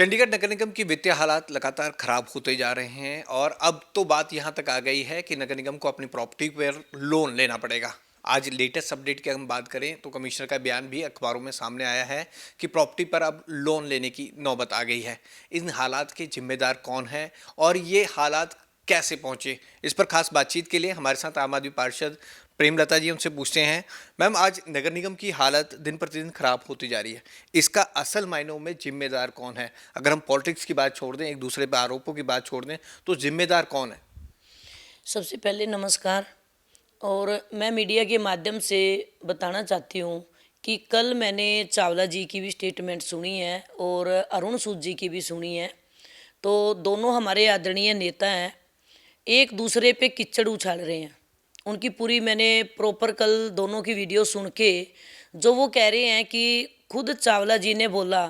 चंडीगढ़ नगर निगम की वित्तीय हालात लगातार खराब होते जा रहे हैं और अब तो बात यहां तक आ गई है कि नगर निगम को अपनी प्रॉपर्टी पर लोन लेना पड़ेगा। आज लेटेस्ट अपडेट की हम बात करें तो कमिश्नर का बयान भी अखबारों में सामने आया है कि प्रॉपर्टी पर अब लोन लेने की नौबत आ गई है। इन हालात के जिम्मेदार कौन है और ये हालात कैसे पहुंचे, इस पर खास बातचीत के लिए हमारे साथ आम आदमी पार्षद प्रेमलता जी, उनसे पूछते हैं। मैम, आज नगर निगम की हालत दिन प्रतिदिन खराब होती जा रही है, इसका असल मायनों में जिम्मेदार कौन है? अगर हम पॉलिटिक्स की बात छोड़ दें, एक दूसरे पर आरोपों की बात छोड़ दें, तो जिम्मेदार कौन है? सबसे पहले नमस्कार। और मैं मीडिया के माध्यम से बताना चाहती हूँ कि कल मैंने चावला जी की भी स्टेटमेंट सुनी है और अरुण सूद जी की भी सुनी है। तो दोनों हमारे आदरणीय नेता हैं, एक दूसरे पे कीचड़ उछाल रहे हैं। उनकी पूरी मैंने प्रॉपर कल दोनों की वीडियो सुन के जो वो कह रहे हैं कि खुद चावला जी ने बोला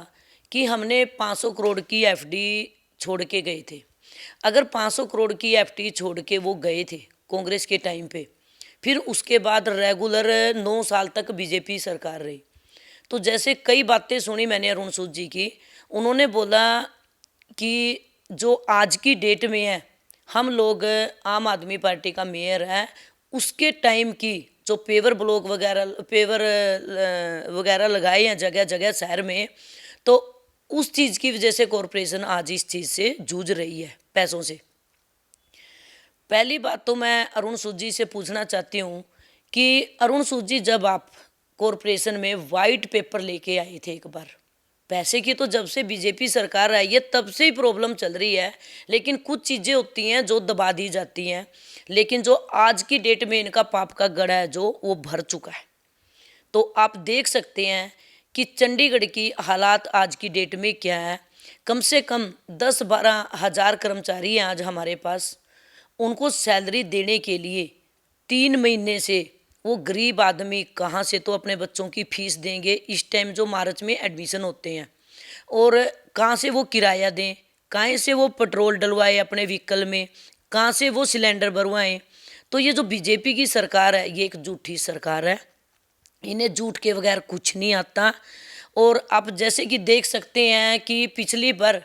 कि हमने 500 करोड़ की एफडी छोड़ के गए थे। अगर 500 करोड़ की एफडी छोड़ के वो गए थे कांग्रेस के टाइम पे, फिर उसके बाद रेगुलर 9 साल तक बीजेपी सरकार रही। तो जैसे कई बातें सुनी मैंने अरुण सूद जी की, उन्होंने बोला कि जो आज की डेट में है, हम लोग आम आदमी पार्टी का मेयर है, उसके टाइम की जो पेवर वगैरह लगाए हैं जगह जगह शहर में, तो उस चीज़ की वजह से कॉरपोरेशन आज इस चीज़ से जूझ रही है, पैसों से। पहली बात तो मैं अरुण सूद जी से पूछना चाहती हूँ कि अरुण सूद जी, जब आप कॉरपोरेशन में वाइट पेपर लेके आए थे एक बार, पैसे की तो जब से बीजेपी सरकार आई है तब से ही प्रॉब्लम चल रही है, लेकिन कुछ चीज़ें होती हैं जो दबा दी जाती हैं, लेकिन जो आज की डेट में इनका पाप का गड़ा है जो वो भर चुका है। तो आप देख सकते हैं कि चंडीगढ़ की हालात आज की डेट में क्या है। कम से कम 10-12 हज़ार कर्मचारी हैं आज हमारे पास। उनको सैलरी देने के लिए 3 महीने से वो गरीब आदमी कहाँ से तो अपने बच्चों की फीस देंगे इस टाइम जो मार्च में एडमिशन होते हैं, और कहाँ से वो किराया दें, कहाँ से वो पेट्रोल डलवाए अपने व्हीकल में, कहाँ से वो सिलेंडर भरवाएं। तो ये जो बीजेपी की सरकार है, ये एक झूठी सरकार है, इन्हें झूठ के बगैर कुछ नहीं आता। और आप जैसे कि देख सकते हैं कि पिछली बार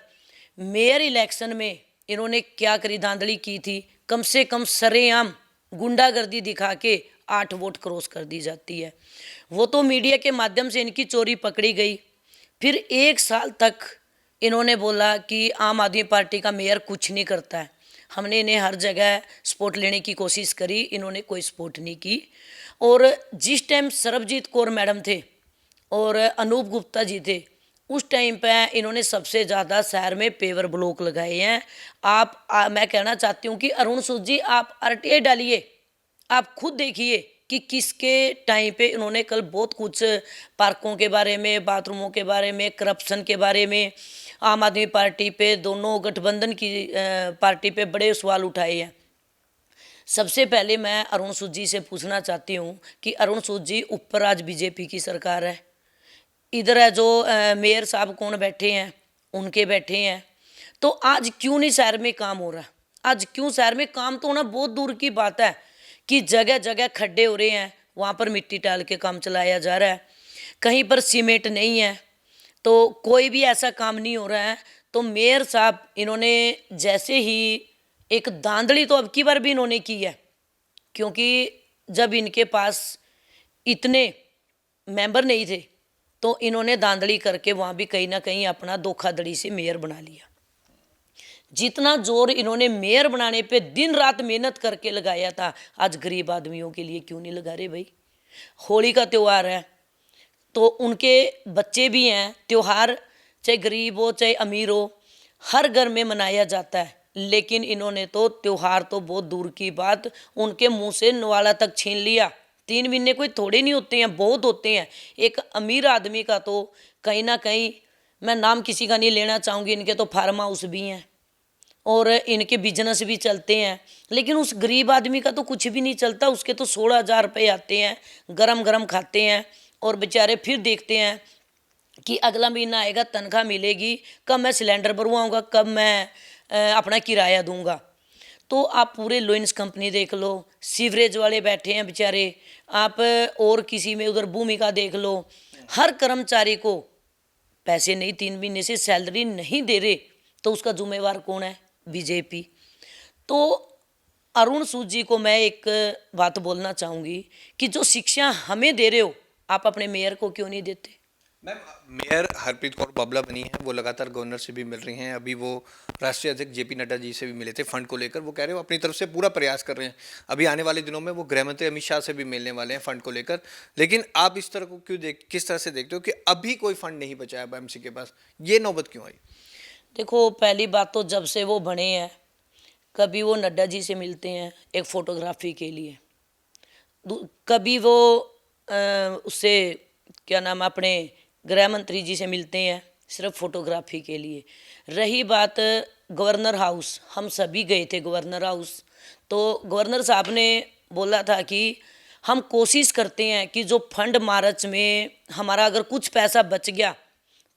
मेयर इलेक्शन में इन्होंने क्या करी, धांधली की थी। कम से कम सरेआम गुंडागर्दी दिखा के 8 वोट क्रॉस कर दी जाती है। वो तो मीडिया के माध्यम से इनकी चोरी पकड़ी गई। फिर 1 साल तक इन्होंने बोला कि आम आदमी पार्टी का मेयर कुछ नहीं करता है। हमने इन्हें हर जगह सपोर्ट लेने की कोशिश करी, इन्होंने कोई सपोर्ट नहीं की। और जिस टाइम सरबजीत कौर मैडम थे और अनूप गुप्ता जी थे, उस टाइम पे इन्होंने सबसे ज़्यादा शहर में पेवर ब्लॉक लगाए हैं। मैं कहना चाहती हूँ कि अरुण सूद जी, आप आरटीआई डालिए, आप खुद देखिए कि किसके टाइम पे इन्होंने कल बहुत कुछ पार्कों के बारे में, बाथरूमों के बारे में, करप्शन के बारे में, आम आदमी पार्टी पे, दोनों गठबंधन की पार्टी पे बड़े सवाल उठाए हैं। सबसे पहले मैं अरुण सूद जी से पूछना चाहती हूँ कि अरुण सूद जी, ऊपर आज बीजेपी की सरकार है, इधर है जो मेयर साहब कौन बैठे हैं, उनके बैठे हैं। तो आज क्यों नहीं शहर में काम हो रहा? आज क्यों शहर में काम तो होना बहुत दूर की बात है कि जगह जगह खड्डे हो रहे हैं, वहाँ पर मिट्टी डाल के काम चलाया जा रहा है। कहीं पर सीमेंट नहीं है, तो कोई भी ऐसा काम नहीं हो रहा है। तो मेयर साहब, इन्होंने जैसे ही एक धांधली तो अब की बार भी इन्होंने की है, क्योंकि जब इनके पास इतने मेंबर नहीं थे तो इन्होंने धांधली करके वहाँ भी कहीं ना कहीं अपना धोखाधड़ी से मेयर बना लिया। जितना जोर इन्होंने मेयर बनाने पे दिन रात मेहनत करके लगाया था, आज गरीब आदमियों के लिए क्यों नहीं लगा रहे भाई? होली का त्यौहार है तो उनके बच्चे भी हैं, त्यौहार चाहे गरीब हो चाहे अमीर हो, हर घर में मनाया जाता है। लेकिन इन्होंने तो त्यौहार तो बहुत दूर की बात, उनके मुंह से नवाला तक छीन लिया। 3 महीने कोई थोड़े नहीं होते हैं, बहुत होते हैं। एक अमीर आदमी का तो कहीं ना कहीं, मैं नाम किसी का नहीं लेना चाहूँगी, इनके तो फार्म हाउस भी हैं और इनके बिजनेस भी चलते हैं, लेकिन उस गरीब आदमी का तो कुछ भी नहीं चलता। उसके तो 16,000 रुपये आते हैं, गरम गरम खाते हैं और बेचारे फिर देखते हैं कि अगला महीना आएगा, तनख्वाह मिलेगी, कब मैं सिलेंडर भरवाऊँगा, कब मैं अपना किराया दूंगा। तो आप पूरे लोइंस कंपनी देख लो, सीवरेज वाले बैठे हैं बेचारे, आप और किसी में उधर भूमिका देख लो, हर कर्मचारी को पैसे नहीं, 3 महीने से सैलरी नहीं दे रहे, तो उसका जुम्मेवार कौन है? बीजेपी। तो अरुण सूद जी को मैं एक बात बोलना चाहूँगी कि जो शिक्षा हमें दे रहे हो, आप अपने मेयर को क्यों नहीं देते? मैम, मेयर हरप्रीत कौर बाबला बनी है, वो लगातार गवर्नर से भी मिल रही हैं। अभी वो राष्ट्रीय अध्यक्ष जेपी नड्डा जी से भी मिले थे फंड को लेकर। वो कह रहे हो अपनी तरफ से पूरा प्रयास कर रहे हैं। अभी आने वाले दिनों में वो गृह मंत्री अमित शाह से भी मिलने वाले हैं फंड को लेकर। लेकिन आप इस तरह को किस तरह से देखते हो कि अभी कोई फंड नहीं बचा है एमसी के पास? ये नौबत क्यों आई? देखो, पहली बात तो जब से वो बने हैं, कभी वो नड्डा जी से मिलते हैं एक फ़ोटोग्राफी के लिए, कभी वो उससे क्या नाम अपने गृह मंत्री जी से मिलते हैं सिर्फ फोटोग्राफी के लिए। रही बात गवर्नर हाउस, हम सभी गए थे गवर्नर हाउस, तो गवर्नर साहब ने बोला था कि हम कोशिश करते हैं कि जो फंड मार्च में हमारा अगर कुछ पैसा बच गया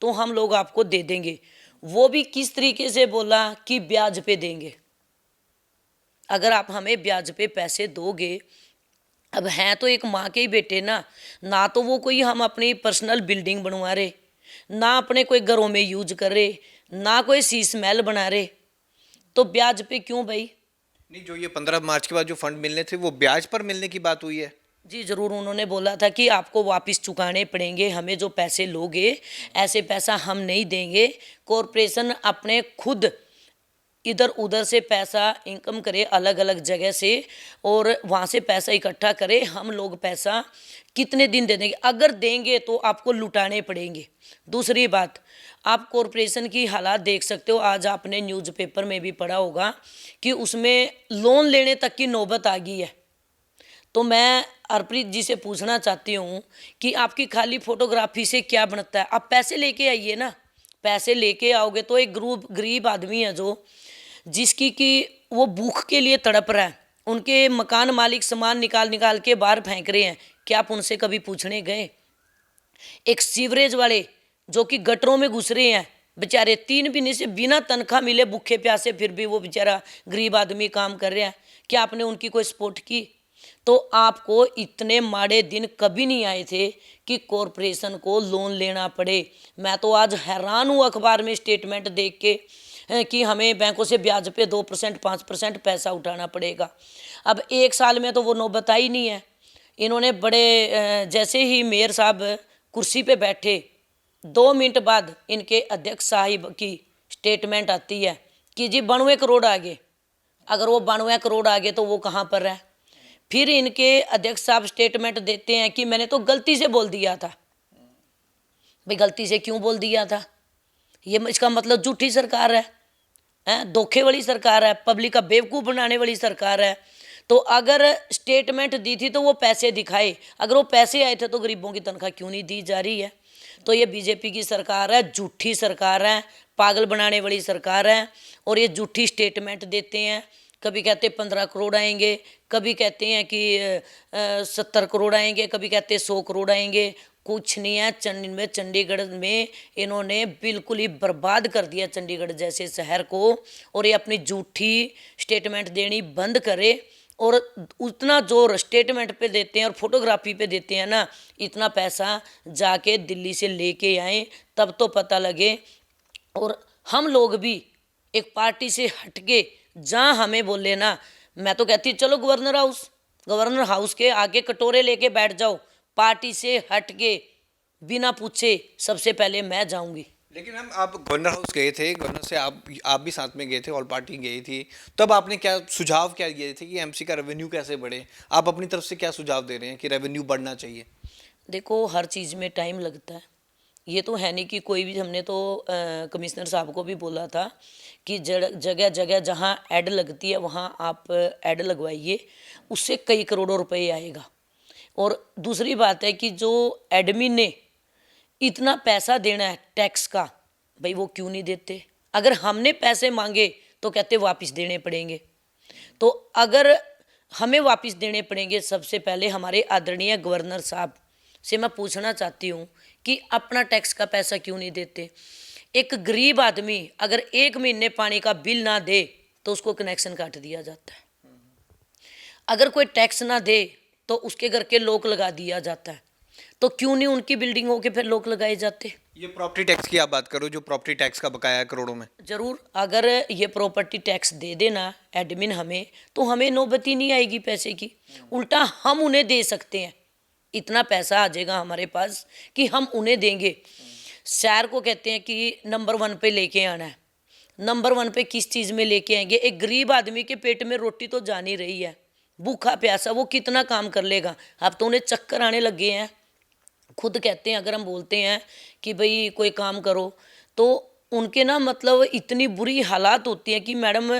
तो हम लोग आपको दे देंगे। वो भी किस तरीके से बोला कि ब्याज पे देंगे, अगर आप हमें ब्याज पे पैसे दोगे। अब हैं तो एक माँ के ही बेटे ना तो वो कोई हम अपनी पर्सनल बिल्डिंग बनवा रहे, ना अपने कोई घरों में यूज कर रहे, ना कोई शीश महल बना रहे, तो ब्याज पे क्यों भाई? नहीं, जो ये 15 मार्च के बाद जो फंड मिलने थे वो ब्याज पर मिलने की बात हुई है। जी ज़रूर, उन्होंने बोला था कि आपको वापस चुकाने पड़ेंगे, हमें जो पैसे लोगे ऐसे पैसा हम नहीं देंगे। कॉरपोरेशन अपने खुद इधर उधर से पैसा इनकम करे अलग अलग जगह से और वहाँ से पैसा इकट्ठा करे, हम लोग पैसा कितने दिन दे देंगे? अगर देंगे तो आपको लुटाने पड़ेंगे। दूसरी बात, आप कॉरपोरेशन की हालात देख सकते हो, आज आपने न्यूज़पेपर में भी पढ़ा होगा कि उसमें लोन लेने तक की नौबत आ गई है। तो मैं हरप्रीत जी से पूछना चाहती हूँ कि आपकी खाली फोटोग्राफी से क्या बनता है? आप पैसे लेके आइए ना, पैसे लेके आओगे तो एक गरीब आदमी है जो जिसकी कि वो भूख के लिए तड़प रहा है, उनके मकान मालिक सामान निकाल निकाल के बाहर फेंक रहे हैं, क्या आप उनसे कभी पूछने गए? एक सीवरेज वाले जो कि गटरों में घुस रहे हैं बेचारे, 3 महीने से बिना तनख्वाह मिले भूखे प्यासे, फिर भी वो बेचारा गरीब आदमी काम कर रहे हैं, क्या आपने उनकी कोई सपोर्ट की? तो आपको इतने माड़े दिन कभी नहीं आए थे कि कॉरपोरेशन को लोन लेना पड़े। मैं तो आज हैरान हूँ अखबार में स्टेटमेंट देख के कि हमें बैंकों से ब्याज पे 2% 5% पैसा उठाना पड़ेगा। अब एक साल में तो वो नौबत आई नहीं है। इन्होंने बड़े जैसे ही मेयर साहब कुर्सी पे बैठे 2 मिनट बाद इनके अध्यक्ष साहिब की स्टेटमेंट आती है कि जी 92 करोड़ आ गए। अगर वो 92 करोड़ आ गए तो वो कहाँ पर है? फिर इनके अध्यक्ष साहब स्टेटमेंट देते हैं कि मैंने तो गलती से बोल दिया था। भाई गलती से क्यों बोल दिया था? ये इसका मतलब झूठी सरकार है, धोखे वाली सरकार है, पब्लिक का बेवकूफ़ बनाने वाली सरकार है। तो अगर स्टेटमेंट दी थी तो वो पैसे दिखाए, अगर वो पैसे आए थे तो गरीबों की तनख्वाह क्यों नहीं दी जा रही है? तो ये बीजेपी की सरकार है, झूठी सरकार है, पागल बनाने वाली सरकार है। और ये झूठी स्टेटमेंट देते हैं, कभी कहते 15 करोड़ आएंगे, कभी कहते हैं कि 70 करोड़ आएंगे, कभी कहते 100 करोड़ आएंगे। कुछ नहीं है। चंडीगढ़ में इन्होंने बिल्कुल ही बर्बाद कर दिया चंडीगढ़ जैसे शहर को। और ये अपनी झूठी स्टेटमेंट देनी बंद करे और उतना जोर स्टेटमेंट पे देते हैं और फोटोग्राफी पे देते हैं ना, इतना पैसा जाके दिल्ली से लेके आए तब तो पता लगे। और हम लोग भी एक पार्टी से हटके जहाँ हमें बोले ना, मैं तो कहती चलो गवर्नर हाउस के आगे कटोरे लेके बैठ जाओ, पार्टी से हट के बिना पूछे सबसे पहले मैं जाऊंगी। लेकिन हम आप गवर्नर हाउस गए थे, गवर्नर से आप भी साथ में गए थे, ऑल पार्टी गई थी, तब आपने क्या सुझाव क्या दिए थे कि एमसी का रेवेन्यू कैसे बढ़े? आप अपनी तरफ से क्या सुझाव दे रहे हैं कि रेवेन्यू बढ़ना चाहिए? देखो, हर चीज़ में टाइम लगता है। ये तो है नहीं कि कोई भी, हमने तो कमिश्नर साहब को भी बोला था कि जगह जगह जहाँ ऐड लगती है वहाँ आप ऐड लगवाइए, उससे कई करोड़ों रुपए आएगा। और दूसरी बात है कि जो एडमिन ने इतना पैसा देना है टैक्स का, भाई वो क्यों नहीं देते? अगर हमने पैसे मांगे तो कहते वापस देने पड़ेंगे। तो अगर हमें वापस देने पड़ेंगे, सबसे पहले हमारे आदरणीय गवर्नर साहब से मैं पूछना चाहती हूँ कि अपना टैक्स का पैसा क्यों नहीं देते? एक गरीब आदमी अगर 1 महीने पानी का बिल ना दे तो उसको कनेक्शन काट दिया जाता है। अगर कोई टैक्स ना दे तो उसके घर के लॉक लगा दिया जाता है। तो क्यों नहीं उनकी बिल्डिंगों के फिर लोग लगाए जाते। ये प्रॉपर्टी टैक्स की आप बात करो, जो प्रॉपर्टी टैक्स का बकाया है करोड़ों में। ज़रूर, अगर ये प्रॉपर्टी टैक्स दे देना एडमिन हमें, तो हमें नौबत ही नहीं आएगी पैसे की, उल्टा हम उन्हें दे सकते हैं। इतना पैसा आ जाएगा हमारे पास कि हम उन्हें देंगे। शहर को कहते हैं कि नंबर 1 पे लेके आना है। नंबर 1 पे किस चीज़ में लेके आएंगे? एक गरीब आदमी के पेट में रोटी तो जा नहीं रही है, भूखा प्यासा वो कितना काम कर लेगा? अब तो उन्हें चक्कर आने लगे हैं। खुद कहते हैं, अगर हम बोलते हैं कि भाई कोई काम करो, तो उनके ना मतलब इतनी बुरी हालात होती है कि मैडम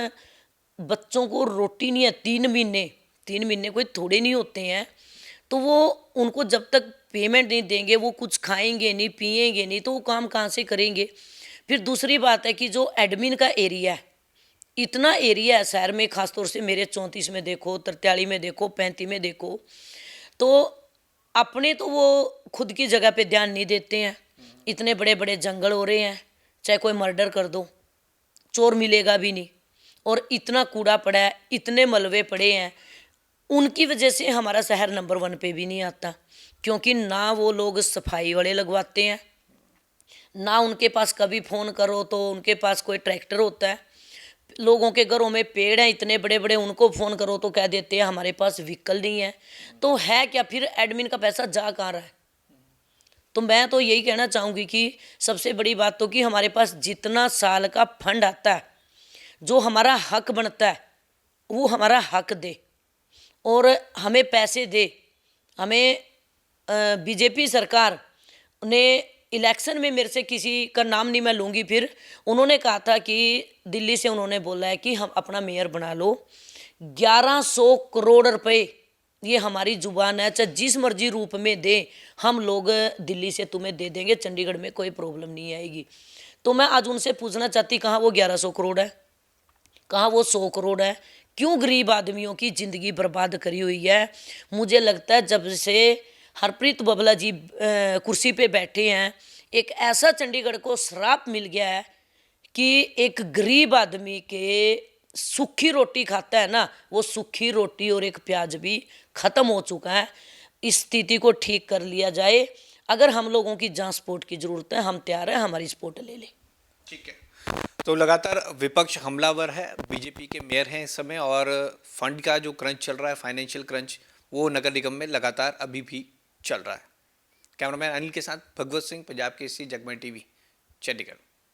बच्चों को रोटी नहीं है 3 महीने। 3 महीने कोई थोड़े नहीं होते हैं। तो वो उनको जब तक पेमेंट नहीं देंगे, वो कुछ खाएंगे नहीं, पिएंगे नहीं, तो वो काम कहाँ से करेंगे? फिर दूसरी बात है कि जो एडमिन का एरिया है, इतना एरिया है शहर में, खासतौर से मेरे 34 में देखो, 43 में देखो, 35 में देखो, तो अपने तो वो खुद की जगह पे ध्यान नहीं देते हैं। इतने बड़े बड़े जंगल हो रहे हैं, चाहे कोई मर्डर कर दो चोर मिलेगा भी नहीं, और इतना कूड़ा पड़ा है, इतने मलबे पड़े हैं। उनकी वजह से हमारा शहर नंबर 1 पे भी नहीं आता, क्योंकि ना वो लोग सफाई वाले लगवाते हैं, ना उनके पास कभी फ़ोन करो तो उनके पास कोई ट्रैक्टर होता है। लोगों के घरों में पेड़ हैं इतने बड़े बड़े, उनको फ़ोन करो तो कह देते हैं हमारे पास व्हीकल नहीं है। तो है क्या फिर? एडमिन का पैसा जा कहाँ रहा है? तो मैं तो यही कहना चाहूँगी कि सबसे बड़ी बात तो कि हमारे पास जितना साल का फंड आता है, जो हमारा हक बनता है, वो हमारा हक दे और हमें पैसे दे। हमें बीजेपी सरकार ने इलेक्शन में, मेरे से किसी का नाम नहीं मैं लूँगी, फिर उन्होंने कहा था कि दिल्ली से उन्होंने बोला है कि हम अपना मेयर बना लो। 1100 करोड़ रुपए, ये हमारी जुबान है, चाहे जिस मर्जी रूप में दे, हम लोग दिल्ली से तुम्हें दे देंगे, चंडीगढ़ में कोई प्रॉब्लम नहीं आएगी। तो मैं आज उनसे पूछना चाहती, कहाँ वो 1100 करोड़ है, कहाँ वो 100 करोड़ है? क्यों गरीब आदमियों की ज़िंदगी बर्बाद करी हुई है? मुझे लगता है जब से हरप्रीत बबला जी कुर्सी पे बैठे हैं, एक ऐसा चंडीगढ़ को श्राप मिल गया है कि एक गरीब आदमी के सूखी रोटी खाता है ना, वो सूखी रोटी और एक प्याज भी ख़त्म हो चुका है। इस स्थिति को ठीक कर लिया जाए। अगर हम लोगों की जहाँ सपोर्ट की ज़रूरत है, हम तैयार हैं, हमारी सपोर्ट ले लें। ठीक है। तो लगातार विपक्ष हमलावर है, बीजेपी के मेयर हैं इस समय, और फंड का जो क्रंच चल रहा है, फाइनेंशियल क्रंच, वो नगर निगम में लगातार अभी भी चल रहा है। कैमरामैन अनिल के साथ भगवत सिंह, पंजाब केसरी, जगमन टीवी, चंडीगढ़।